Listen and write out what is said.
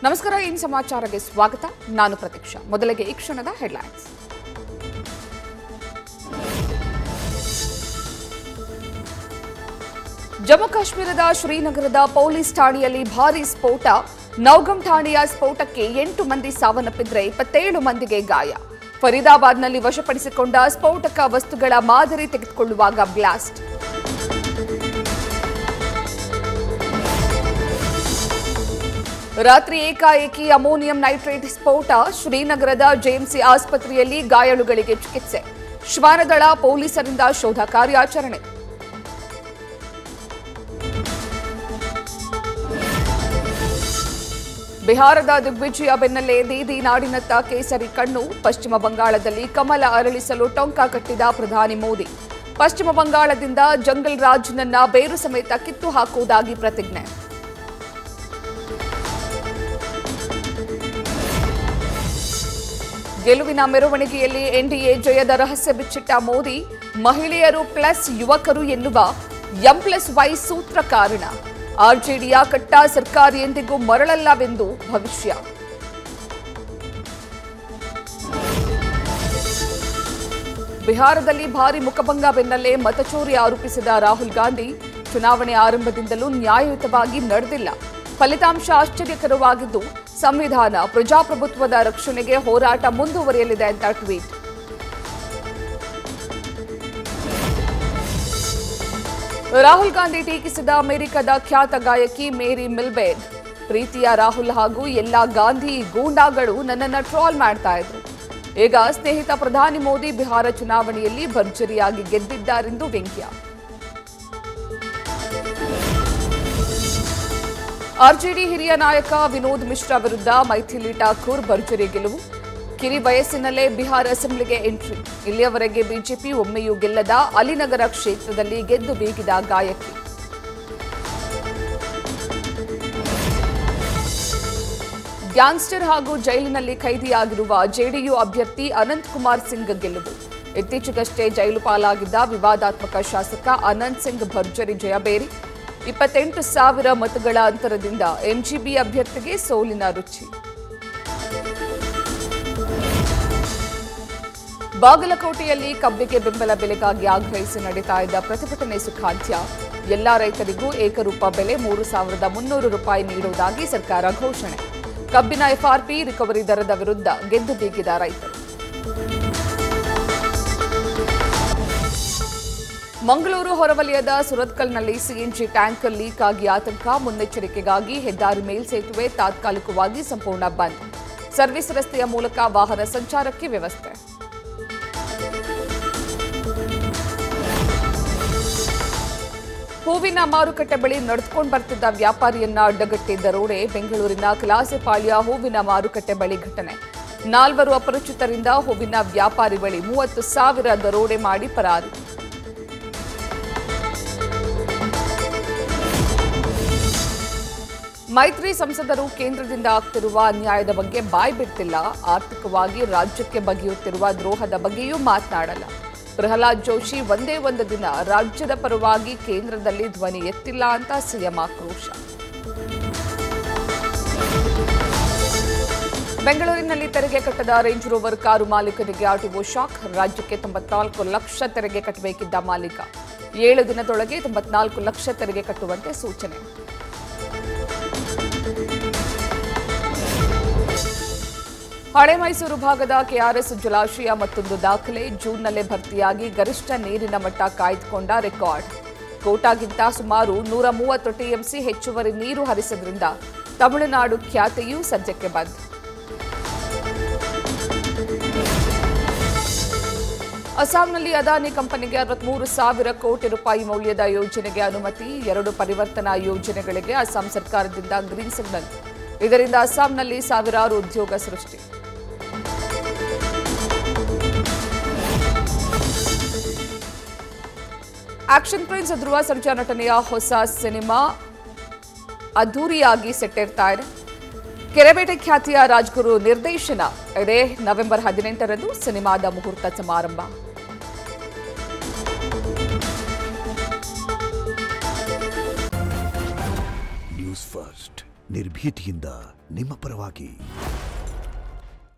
ನಮಸ್ಕಾರ, ಈ ಸಮಾಚಾರಕ್ಕೆ ಸ್ವಾಗತ. ನಾನು ಪ್ರತೀಕ್ಷಾ. ಮೊದಲಿಗೆ ಈ ಕ್ಷಣದ ಹೆಡ್ಲೈನ್ಸ್. ಜಮ್ಮು ಕಾಶ್ಮೀರದ ಶ್ರೀನಗರದ ಪೊಲೀಸ್ ಠಾಣೆಯಲ್ಲಿ ಭಾರೀ ಸ್ಫೋಟ. ನೌಗಂ ಠಾಣೆಯ ಸ್ಫೋಟಕ್ಕೆ 8 ಮಂದಿ ಸಾವನ್ನಪ್ಪಿದ್ರೆ 27 ಮಂದಿಗೆ ಗಾಯ. ಫರೀದಾಬಾದ್ನಲ್ಲಿ ವಶಪಡಿಸಿಕೊಂಡ ಸ್ಫೋಟಕ ವಸ್ತುಗಳ ಮಾದರಿ ತೆಗೆದುಕೊಳ್ಳುವಾಗ ಬ್ಲಾಸ್ಟ್. ರಾತ್ರಿ ಏಕಾಏಕಿ ಅಮೋನಿಯಂ ನೈಟ್ರೇಟ್ ಸ್ಫೋಟ. ಶ್ರೀನಗರದ ಜೆಎಂಸಿ ಆಸ್ಪತ್ರೆಯಲ್ಲಿ ಗಾಯಾಳುಗಳಿಗೆ ಚಿಕಿತ್ಸೆ. ಶ್ವಾನದಳ ಪೊಲೀಸರಿಂದ ಶೋಧ ಕಾರ್ಯಾಚರಣೆ. ಬಿಹಾರದ ದಿಗ್ವಿಜಯ ಬೆನ್ನಲ್ಲೇ ದೀದಿ ನಾಡಿನತ್ತ ಕೇಸರಿ ಕಣ್ಣು. ಪಶ್ಚಿಮ ಬಂಗಾಳದಲ್ಲಿ ಕಮಲ ಅರಳಿಸಲು ಟೊಂಕ ಕಟ್ಟಿದ ಪ್ರಧಾನಿ ಮೋದಿ. ಪಶ್ಚಿಮ ಬಂಗಾಳದಿಂದ ಜಂಗಲ್ ರಾಜ್ನನ್ನ ಬೇರು ಸಮೇತ ಕಿತ್ತು ಹಾಕುವುದಾಗಿ ಪ್ರತಿಜ್ಞೆ. ಗೆಲುವಿನ ಮೆರವಣಿಗೆಯಲ್ಲಿ ಎನ್ಡಿಎ ಜಯದ ರಹಸ್ಯ ಬಿಚ್ಚಿಟ್ಟ ಮೋದಿ. ಮಹಿಳೆಯರು ಪ್ಲಸ್ ಯುವಕರು ಎನ್ನುವ M+Y ಸೂತ್ರ ಕಾರಣ. ಆರ್ಜೆಡಿಯ ಕಟ್ಟ ಸರ್ಕಾರ ಎಂದಿಗೂ ಮರಳಲ್ಲವೆಂದು ಭವಿಷ್ಯ. ಬಿಹಾರದಲ್ಲಿ ಭಾರಿ ಮುಖಭಂಗ ಬೆನ್ನಲ್ಲೇ ಮತಚೋರಿ ಆರೋಪಿಸಿದ ರಾಹುಲ್ ಗಾಂಧಿ. ಚುನಾವಣೆ ಆರಂಭದಿಂದಲೂ ನ್ಯಾಯಯುತವಾಗಿ ನಡೆದಿಲ್ಲ. ಫಲಿತಾಂಶ ಆಶ್ಚರ್ಯಕರವಾಗಿದ್ದು, ಸಂವಿಧಾನ ಪ್ರಜಾಪ್ರಭುತ್ವದ ರಕ್ಷಣೆಗೆ ಹೋರಾಟ ಮುಂದುವರಿಯಲಿದೆ ಅಂತ ಟ್ವೀಟ್. ರಾಹುಲ್ ಗಾಂಧಿ ಟೀಕಿಸಿದ ಅಮೆರಿಕದ ಖ್ಯಾತ ಗಾಯಕಿ ಮೇರಿ ಮಿಲ್ಬೇಗ್. ಪ್ರೀತಿಯ ರಾಹುಲ್ ಹಾಗೂ ಎಲ್ಲ ಗಾಂಧಿ ಗೂಂಡಾಗಳು ನನ್ನನ್ನು ಟ್ರೋಲ್ ಮಾಡ್ತಾ ಇದ್ರು. ಈಗ ಸ್ನೇಹಿತ ಪ್ರಧಾನಿ ಮೋದಿ ಬಿಹಾರ ಚುನಾವಣೆಯಲ್ಲಿ ಭರ್ಜರಿಯಾಗಿ ಗೆದ್ದಿದ್ದಾರೆಂದು ವ್ಯಂಗ್ಯ. ಆರ್ಜೆಡಿ ಹಿರಿಯ ನಾಯಕ ವಿನೋದ್ ಮಿಶ್ರಾ ವಿರುದ್ಧ ಮೈಥಿಲಿ ಠಾಕೂರ್ ಭರ್ಜರಿ ಗೆಲುವು. ಕಿರಿ ವಯಸ್ಸಿನಲ್ಲೇ ಬಿಹಾರ ಅಸೆಂಬ್ಲಿಗೆ ಎಂಟ್ರಿ. ಇಲ್ಲಿಯವರೆಗೆ ಬಿಜೆಪಿ ಒಮ್ಮೆಯೂ ಗೆಲ್ಲದ ಅಲಿನಗರ ಕ್ಷೇತ್ರದಲ್ಲಿ ಗೆದ್ದು ಬೀಗಿದ ಗಾಯಕಿ. ಗ್ಯಾಂಗ್ಸ್ಟರ್ ಹಾಗೂ ಜೈಲಿನಲ್ಲಿ ಖೈದಿಯಾಗಿರುವ ಜೆಡಿಯು ಅಭ್ಯರ್ಥಿ ಅನಂತ್ ಕುಮಾರ್ ಸಿಂಗ್ ಗೆಲುವು. ಇತ್ತೀಚೆಗಷ್ಟೇ ಜೈಲು ಪಾಲಾಗಿದ್ದ ವಿವಾದಾತ್ಮಕ ಶಾಸಕ ಅನಂತ್ ಸಿಂಗ್ ಭರ್ಜರಿ ಜಯಬೇರಿ. 28,000 ಮತಗಳ ಅಂತರದಿಂದ ಎಂಜಿಬಿ ಅಭ್ಯರ್ಥಿಗೆ ಸೋಲಿನ ರುಚಿ. ಬಾಗಲಕೋಟೆಯಲ್ಲಿ ಕಬ್ಬಿಗೆ ಬೆಂಬಲ ಬೆಲೆಗಾಗಿ ಆಗ್ರಹಿಸಿ ನಡೀತಾ ಇದ್ದ ಪ್ರತಿಭಟನೆ ಸುಖಾಂತ್ಯ. ಎಲ್ಲಾ ರೈತರಿಗೂ ಏಕರೂಪ ಬೆಲೆ 3,300 ರೂಪಾಯಿ ನೀಡುವುದಾಗಿ ಸರ್ಕಾರ ಘೋಷಣೆ. ಕಬ್ಬಿನ ಎಫ್ಆರ್ಪಿ ರಿಕವರಿ ದರದ ವಿರುದ್ಧ ಗೆದ್ದು ಬೀಗಿದ ರೈತರು. ಮಂಗಳೂರು ಹೊರವಲಯದ ಸುರತ್ಕಲ್ನಲ್ಲಿ ಸಿಎನ್ಜಿ ಟ್ಯಾಂಕರ್ ಲೀಕ್ ಆಗಿ ಆತಂಕ. ಮುನ್ನೆಚ್ಚರಿಕೆಗಾಗಿ ಹೆದ್ದಾರಿ ಮೇಲ್ಸೇತುವೆ ತಾತ್ಕಾಲಿಕವಾಗಿ ಸಂಪೂರ್ಣ ಬಂದ್. ಸರ್ವಿಸ್ ರಸ್ತೆಯ ಮೂಲಕ ವಾಹನ ಸಂಚಾರಕ್ಕೆ ವ್ಯವಸ್ಥೆ. ಹೂವಿನ ಮಾರುಕಟ್ಟೆ ಬಳಿ ನಡೆದುಕೊಂಡು ಬರ್ತಿದ್ದ ವ್ಯಾಪಾರಿಯನ್ನ ಅಡ್ಡಗಟ್ಟಿ ದರೋಡೆ. ಬೆಂಗಳೂರಿನ ಕಲಾಸೆಪಾಳ್ಯ ಹೂವಿನ ಮಾರುಕಟ್ಟೆ ಬಳಿ ಘಟನೆ. 4 ಅಪರಿಚಿತರಿಂದ ಹೂವಿನ ವ್ಯಾಪಾರಿ ಬಳಿ 30,000 ದರೋಡೆ ಮಾಡಿ ಪರಾರಿ. ಮೈತ್ರಿ ಸಂಸದರು ಕೇಂದ್ರದಿಂದ ಆಗ್ತಿರುವ ಅನ್ಯಾಯದ ಬಗ್ಗೆ ಬಾಯ್ ಬಿಡ್ತಿಲ್ಲ. ಆರ್ಥಿಕವಾಗಿ ರಾಜ್ಯಕ್ಕೆ ಬಗೆಯುತ್ತಿರುವ ದ್ರೋಹದ ಬಗ್ಗೆಯೂ ಮಾತನಾಡಲ್ಲ. ಪ್ರಹ್ಲಾದ್ ಜೋಶಿ ಒಂದೇ ಒಂದು ದಿನ ರಾಜ್ಯದ ಪರವಾಗಿ ಕೇಂದ್ರದಲ್ಲಿ ಧ್ವನಿ ಎತ್ತಿಲ್ಲ ಅಂತ ಸಿಎಂ ಆಕ್ರೋಶ. ಬೆಂಗಳೂರಿನಲ್ಲಿ ತೆರಿಗೆ ಕಟ್ಟದ ರೇಂಜ್ ರೋವರ್ ಕಾರು ಮಾಲೀಕನಿಗೆ ಆರ್ಟಿಒ ಶಾಕ್. ರಾಜ್ಯಕ್ಕೆ 94 ಲಕ್ಷ ತೆರಿಗೆ ಕಟ್ಟಬೇಕಿದ್ದ ಮಾಲೀಕ 7 ದಿನದೊಳಗೆ 94 ಲಕ್ಷ ತೆರಿಗೆ ಕಟ್ಟುವಂತೆ ಸೂಚನೆ. ಹಳೆ ಮೈಸೂರು ಭಾಗದ ಕೆಆರ್ಎಸ್ ಜಲಾಶಯ ಮತ್ತೊಂದು ದಾಖಲೆ. ಜೂನ್ನಲ್ಲೇ ಭರ್ತಿಯಾಗಿ ಗರಿಷ್ಠ ನೀರಿನ ಮಟ್ಟ ಕಾಯ್ದುಕೊಂಡ ರೆಕಾರ್ಡ್. ಕೋಟಾಗಿಂತ ಸುಮಾರು 130 ಟಿಎಂಸಿ ಹೆಚ್ಚುವರಿ ನೀರು ಹರಿಸದ್ರಿಂದ ತಮಿಳುನಾಡು ಖ್ಯಾತಿಯೂ ಸದ್ಯಕ್ಕೆ ಬಂದ್. ಅಸ್ಸಾಂನಲ್ಲಿ ಅದಾನಿ ಕಂಪನಿಗೆ 63,000 ಕೋಟಿ ರೂಪಾಯಿ ಮೌಲ್ಯದ ಯೋಜನೆಗೆ ಅನುಮತಿ. 2 ಪರಿವರ್ತನಾ ಯೋಜನೆಗಳಿಗೆ ಅಸ್ಸಾಂ ಸರ್ಕಾರದಿಂದ ಗ್ರೀನ್ ಸಿಗ್ನಲ್. ಇದರಿಂದ ಅಸ್ಸಾಂನಲ್ಲಿ ಸಾವಿರಾರು ಉದ್ಯೋಗ ಸೃಷ್ಟಿ. ಆಕ್ಷನ್ ಪ್ರಿನ್ಸ್ ಧ್ರುವ ಸರ್ಜಾ ನಟನೆಯ ಹೊಸ ಸಿನಿಮಾ ಅದ್ದೂರಿಯಾಗಿ ಸೆಟ್ಟೇರ್ತಾ ಇದೆ. ಕೆರೆಬೇಟೆ ಖ್ಯಾತಿಯ ರಾಜ್ಗುರು ನಿರ್ದೇಶನ. ಇದೇ ನವೆಂಬರ್ 18ರಂದು ಸಿನಿಮಾದ ಮುಹೂರ್ತ ಸಮಾರಂಭ. ನ್ಯೂಸ್ ಫಸ್ಟ್ ನಿರ್ಭೀತಿಯಿಂದ ನಿಮ್ಮ ಪರವಾಗಿ.